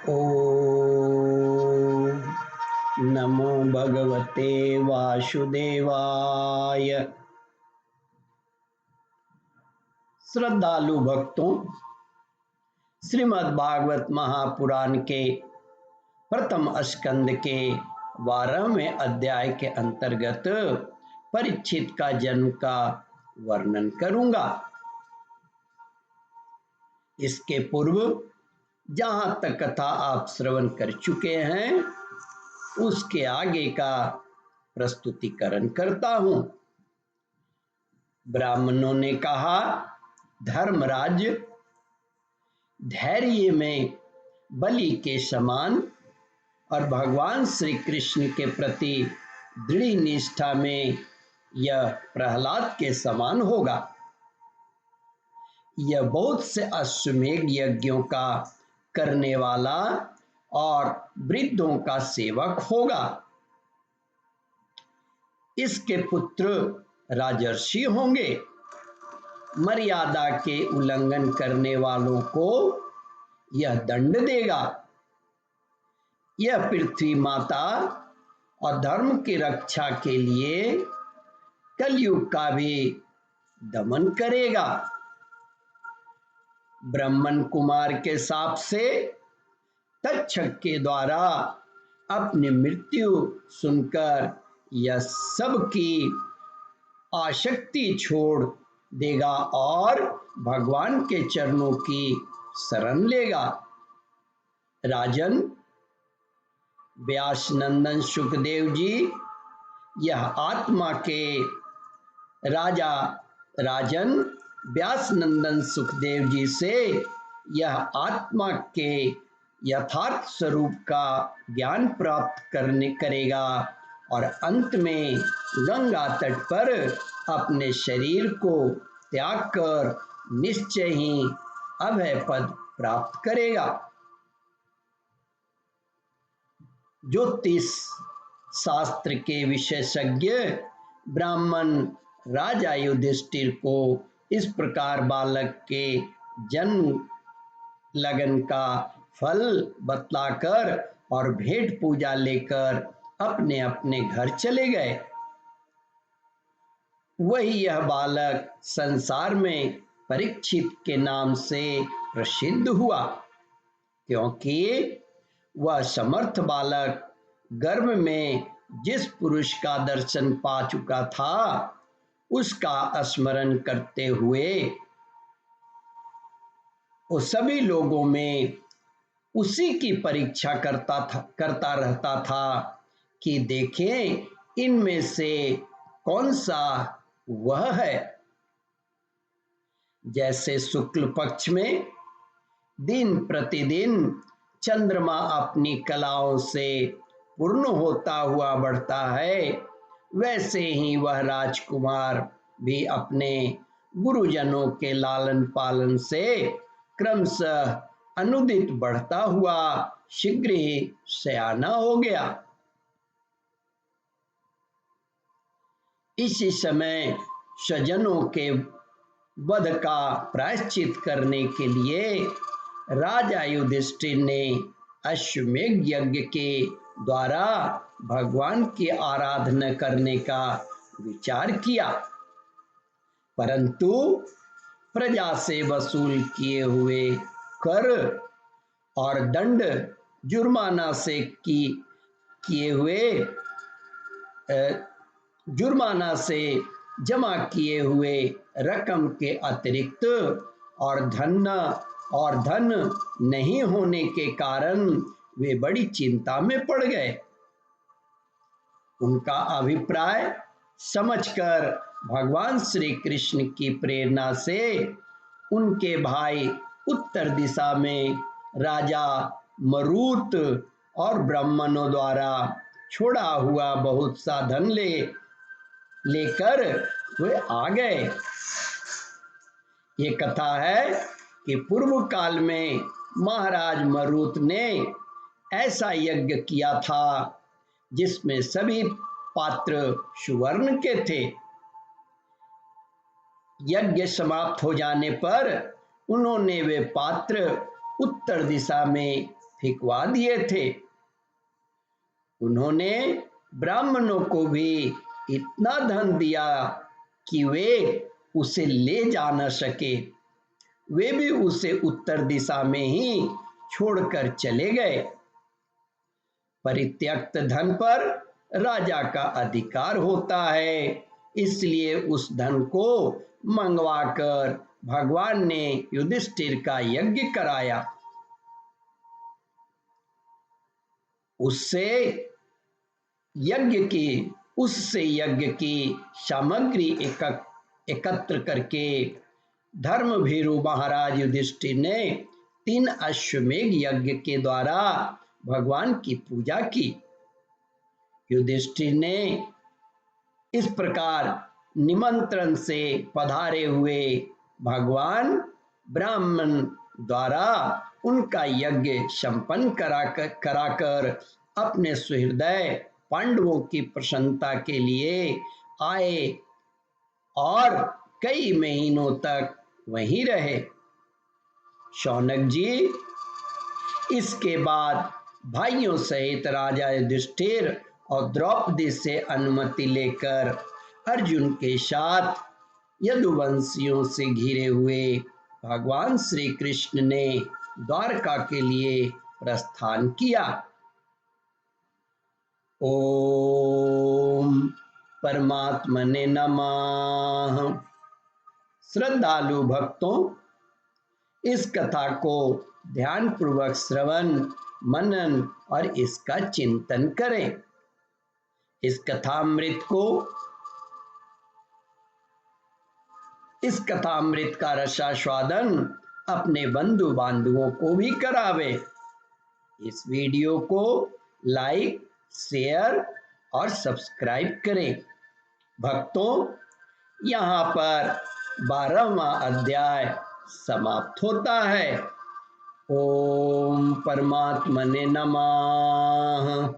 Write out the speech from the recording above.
ओम नमो भगवते वासुदेवाय। श्रद्धालु भक्तों, श्रीमद् भागवत महापुराण के प्रथम स्कंद के 12वें अध्याय के अंतर्गत परीक्षित का जन्म का वर्णन करूंगा। इसके पूर्व जहां तक कथा आप श्रवण कर चुके हैं उसके आगे का प्रस्तुतिकरण करता हूं। ब्राह्मणों ने कहा, धर्मराज, धैर्य में बलि के समान और भगवान श्री कृष्ण के प्रति दृढ़ निष्ठा में यह प्रहलाद के समान होगा। यह बहुत से अश्वमेध यज्ञों का करने वाला और वृद्धों का सेवक होगा। इसके पुत्र राजर्षि होंगे। मर्यादा के उल्लंघन करने वालों को यह दंड देगा। यह पृथ्वी माता और धर्म की रक्षा के लिए कलयुग का भी दमन करेगा। ब्राह्मण कुमार के शाप से तक्षक के द्वारा अपनी मृत्यु सुनकर यह सब की आसक्ति छोड़ देगा और भगवान के चरणों की शरण लेगा। राजन, व्यास नंदन सुखदेव जी यह आत्मा के राजा राजन व्यास नंदन सुखदेव जी से यह आत्मा के यथार्थ स्वरूप का ज्ञान प्राप्त करेगा और अंत में गंगा तट पर अपने शरीर को त्याग कर निश्चय ही अभय पद प्राप्त करेगा। ज्योतिष शास्त्र के विशेषज्ञ ब्राह्मण राजा युधिष्ठिर को इस प्रकार बालक के जन्म लगन का फल बतलाकर और भेंट पूजा लेकर अपने अपने घर चले गए। वही यह बालक संसार में परीक्षित के नाम से प्रसिद्ध हुआ, क्योंकि वह समर्थ बालक गर्भ में जिस पुरुष का दर्शन पा चुका था उसका स्मरण करते हुए वो सभी लोगों में उसी की परीक्षा करता रहता था कि देखें इनमें से कौन सा वह है। जैसे शुक्ल पक्ष में दिन प्रतिदिन चंद्रमा अपनी कलाओं से पूर्ण होता हुआ बढ़ता है, वैसे ही वह राजकुमार भी अपने गुरुजनों के लालन पालन से क्रमशः अनुदित बढ़ता हुआ शीघ्र ही सयाना हो गया। इसी समय स्वजनों के वध का प्रायश्चित करने के लिए राजा युधिष्ठिर ने अश्वमेध यज्ञ के द्वारा भगवान की आराधना करने का विचार किया, परंतु प्रजा से वसूल किए हुए कर और दंड जुर्माना से जुर्माना से जमा किए हुए रकम के अतिरिक्त और धन नहीं होने के कारण वे बड़ी चिंता में पड़ गए। उनका अभिप्राय समझकर भगवान श्री कृष्ण की प्रेरणा से उनके भाई उत्तर दिशा में राजा मरुत और ब्राह्मणों द्वारा छोड़ा हुआ बहुत सा धन लेकर वे आ गए। ये कथा है कि पूर्व काल में महाराज मरुत ने ऐसा यज्ञ किया था जिसमें सभी पात्र सुवर्ण के थे। यज्ञ समाप्त हो जाने पर उन्होंने वे पात्र उत्तर दिशा में फेंकवा दिए थे। उन्होंने ब्राह्मणों को भी इतना धन दिया कि वे उसे ले जा न सके। वे भी उसे उत्तर दिशा में ही छोड़कर चले गए। परित्यक्त धन पर राजा का अधिकार होता है, इसलिए उस धन को मंगवाकर भगवान ने युधिष्ठिर का यज्ञ कराया। उससे यज्ञ की सामग्री एकत्र करके धर्मभीरु महाराज युधिष्ठिर ने 3 अश्वमेध यज्ञ के द्वारा भगवान की पूजा की। युधिष्ठिर ने इस प्रकार निमंत्रण से पधारे हुए भगवान ब्राह्मण द्वारा उनका यज्ञ संपन्न कराकर अपने सुहृदय पांडवों की प्रसन्नता के लिए आए और कई महीनों तक वहीं रहे। शौनक जी इसके बाद भाइयों सहित राजा युधिष्ठिर और द्रौपदी से अनुमति लेकर अर्जुन के साथ यदुवंशियों से घिरे हुए भगवान श्री कृष्ण ने द्वारका के लिए प्रस्थान किया। ओम परमात्मने नमः। श्रद्धालु भक्तों, इस कथा को ध्यानपूर्वक श्रवण मनन और इसका चिंतन करें। इस कथामृत का रसास्वादन अपने बंधु बांधवों को भी करावे। इस वीडियो को लाइक, शेयर और सब्सक्राइब करें। भक्तों, यहाँ पर 12वां अध्याय समाप्त होता है। ओम परमात्मने नमः।